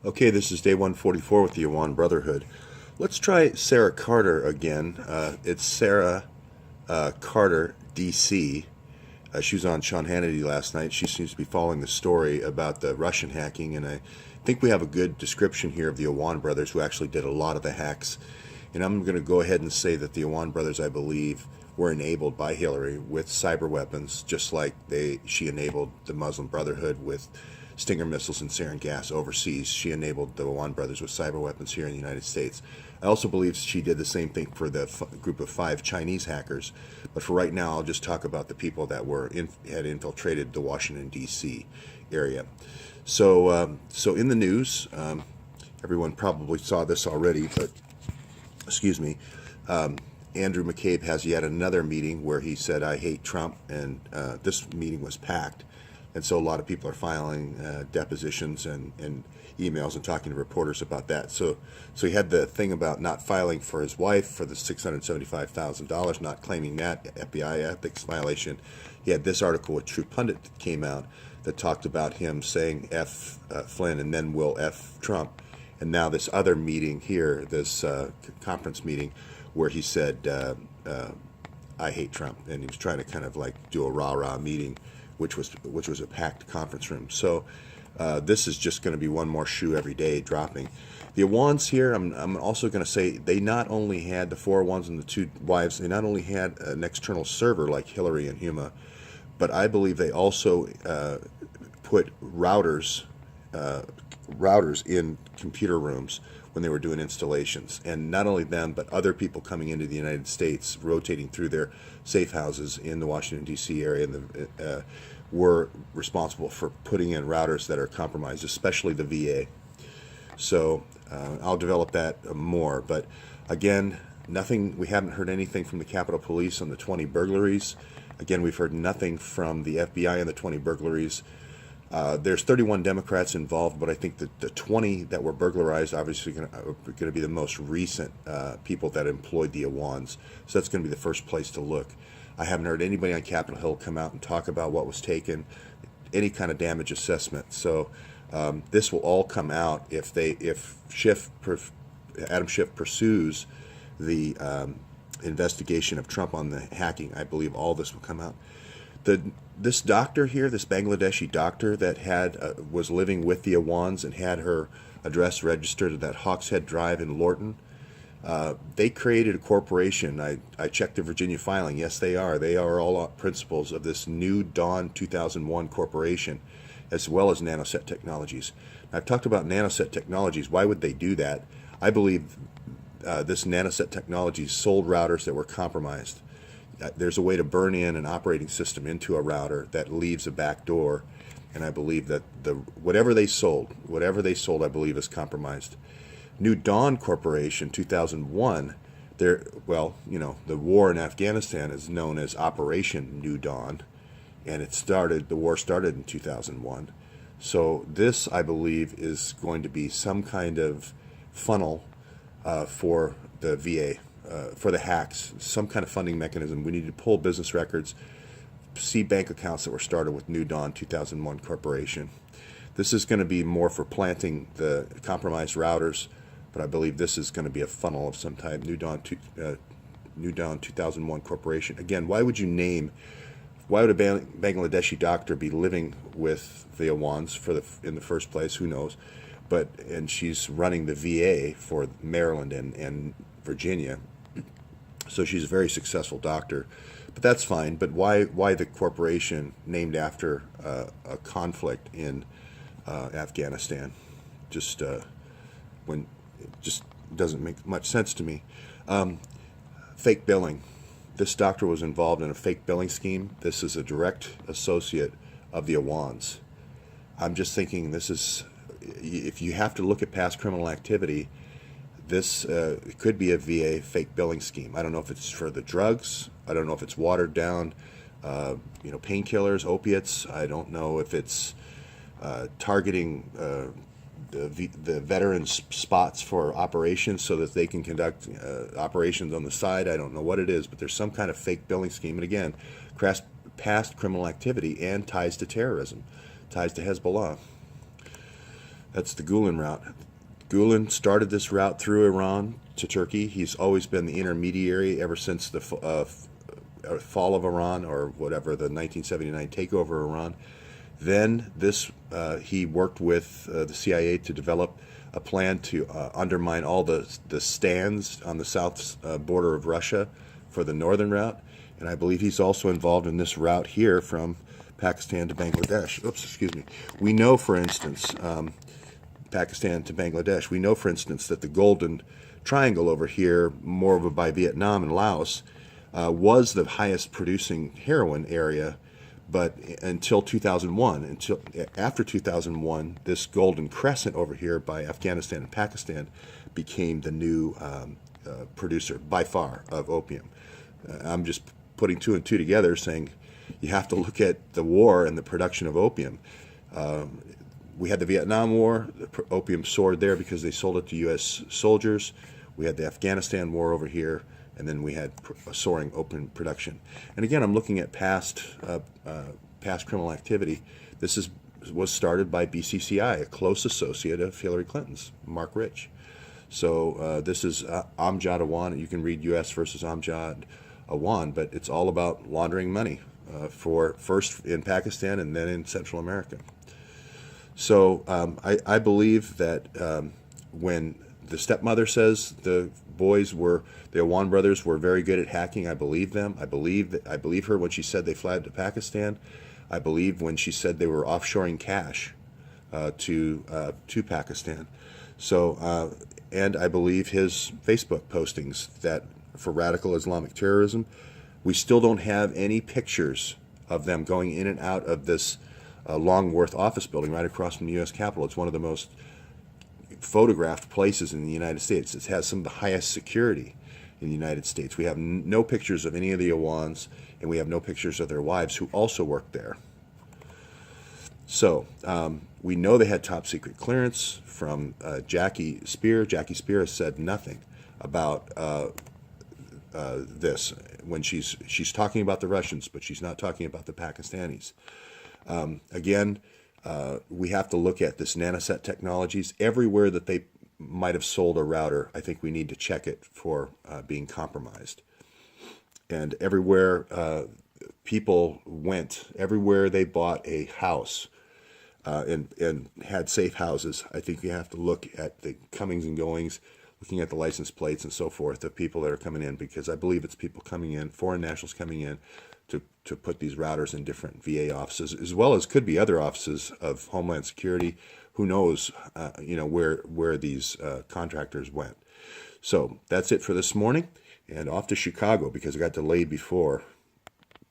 Okay, this is day 144 with the Awan Brotherhood. Let's try Sarah Carter again. It's Sarah Carter, DC. She was on Sean Hannity last night. She seems to be following the story about the Russian hacking, and I think we have a good description here of the Awan brothers who actually did a lot of the hacks. And I'm going to go ahead and say that the Awan brothers, I believe, were enabled by Hillary with cyber weapons, just like she enabled the Muslim Brotherhood with Stinger missiles and sarin gas overseas. She enabled the Awan brothers with cyber weapons here in the United States. I also believe she did the same thing for the group of 5 Chinese hackers. But for right now, I'll just talk about the people that had infiltrated the Washington, D.C. area. So in the news, everyone probably saw this already, but excuse me, Andrew McCabe has yet another meeting where he said, "I hate Trump," and this meeting was packed. And so a lot of people are filing depositions and emails and talking to reporters about that. So he had the thing about not filing for his wife for the $675,000, not claiming that FBI ethics violation. He had this article with True Pundit that came out that talked about him saying F Flynn and then will F Trump. And now this other meeting here, this conference meeting, where he said, I hate Trump. And he was trying to kind of like do a rah-rah meeting, which was a packed conference room. So this is just going to be one more shoe every day dropping. The Awans here, I'm also going to say, they not only had the 4 Awans and the 2 wives, they not only had an external server like Hillary and Huma, but I believe they also put routers in computer rooms when they were doing installations. And not only them, but other people coming into the United States, rotating through their safe houses in the Washington, D.C. area, and were responsible for putting in routers that are compromised, especially the VA. So I'll develop that more. But again, we haven't heard anything from the Capitol Police on the 20 burglaries. Again, we've heard nothing from the FBI on the 20 burglaries. There's 31 Democrats involved, but I think that the 20 that were burglarized obviously are going to be the most recent people that employed the Awans. So that's going to be the first place to look. I haven't heard anybody on Capitol Hill come out and talk about what was taken, any kind of damage assessment. So this will all come out if Adam Schiff pursues the investigation of Trump on the hacking. I believe all this will come out. This doctor here, this Bangladeshi doctor that was living with the Awans and had her address registered at that Hawkshead Drive in Lorton, they created a corporation. I checked the Virginia filing. Yes, they are. They are all principals of this New Dawn 2001 corporation, as well as Nanoset Technologies. I've talked about Nanoset Technologies. Why would they do that? I believe this Nanoset Technologies sold routers that were compromised. There's a way to burn in an operating system into a router that leaves a back door, and I believe that whatever they sold, I believe is compromised. New Dawn Corporation, 2001. The war in Afghanistan is known as Operation New Dawn, and the war started in 2001. So this, I believe, is going to be some kind of funnel for the VA. For the hacks, some kind of funding mechanism. We need to pull business records, see bank accounts that were started with New Dawn 2001 Corporation. This is going to be more for planting the compromised routers, but I believe this is going to be a funnel of some type. New Dawn 2001 Corporation. Again, why would a Bangladeshi doctor be living with the Awans in the first place? Who knows? And she's running the VA for Maryland and Virginia. So she's a very successful doctor, but that's fine. But why the corporation named after a conflict in Afghanistan? Just doesn't make much sense to me. Fake billing. This doctor was involved in a fake billing scheme. This is a direct associate of the Awans. I'm just thinking if you have to look at past criminal activity, this could be a VA fake billing scheme. I don't know if it's for the drugs. I don't know if it's watered down, painkillers, opiates. I don't know if it's targeting the veterans' spots for operations so that they can conduct operations on the side. I don't know what it is, but there's some kind of fake billing scheme. And again, past criminal activity and ties to terrorism, ties to Hezbollah. That's the Gulen route. Gulen started this route through Iran to Turkey. He's always been the intermediary ever since the fall of Iran, or whatever, the 1979 takeover of Iran. Then he worked with the CIA to develop a plan to undermine all the stands on the south border of Russia for the northern route. And I believe he's also involved in this route here from Pakistan to Bangladesh. Oops, excuse me. We know, for instance, Pakistan to Bangladesh, we know, for instance, that the Golden Triangle over here, more over by Vietnam and Laos, was the highest producing heroin area. But until 2001, after 2001, this Golden Crescent over here by Afghanistan and Pakistan became the new producer, by far, of opium. I'm just putting two and two together, saying you have to look at the war and the production of opium. We had the Vietnam War. The opium soared there because they sold it to U.S. soldiers. We had the Afghanistan War over here. And then we had a soaring opium production. And again, I'm looking at past criminal activity. This was started by BCCI, a close associate of Hillary Clinton's, Mark Rich. So this is Amjad Awan. You can read U.S. versus Amjad Awan, but it's all about laundering money for first in Pakistan and then in Central America. So I believe that when the stepmother says the Awan brothers were very good at hacking, I believe them. I believe her when she said they fled to Pakistan. I believe when she said they were offshoring cash to Pakistan. So and I believe his Facebook postings that for radical Islamic terrorism. We still don't have any pictures of them going in and out of this Longworth office building right across from the U.S. Capitol. It's one of the most photographed places in the United States. It has some of the highest security in the United States. We have no pictures of any of the Awans, and we have no pictures of their wives who also worked there. So we know they had top secret clearance from Jackie Spear. Jackie Spear has said nothing about this when she's talking about the Russians, but she's not talking about the Pakistanis. Again, we have to look at this nanoset technologies. Everywhere that they might have sold a router, I think we need to check it for being compromised. And everywhere people went, everywhere they bought a house and had safe houses, I think you have to look at the comings and goings, looking at the license plates and so forth of people that are coming in, because I believe it's people coming in, foreign nationals coming in, to put these routers in different VA offices, as well as could be other offices of Homeland Security. Who knows, where these contractors went. So that's it for this morning, and off to Chicago because I got delayed before.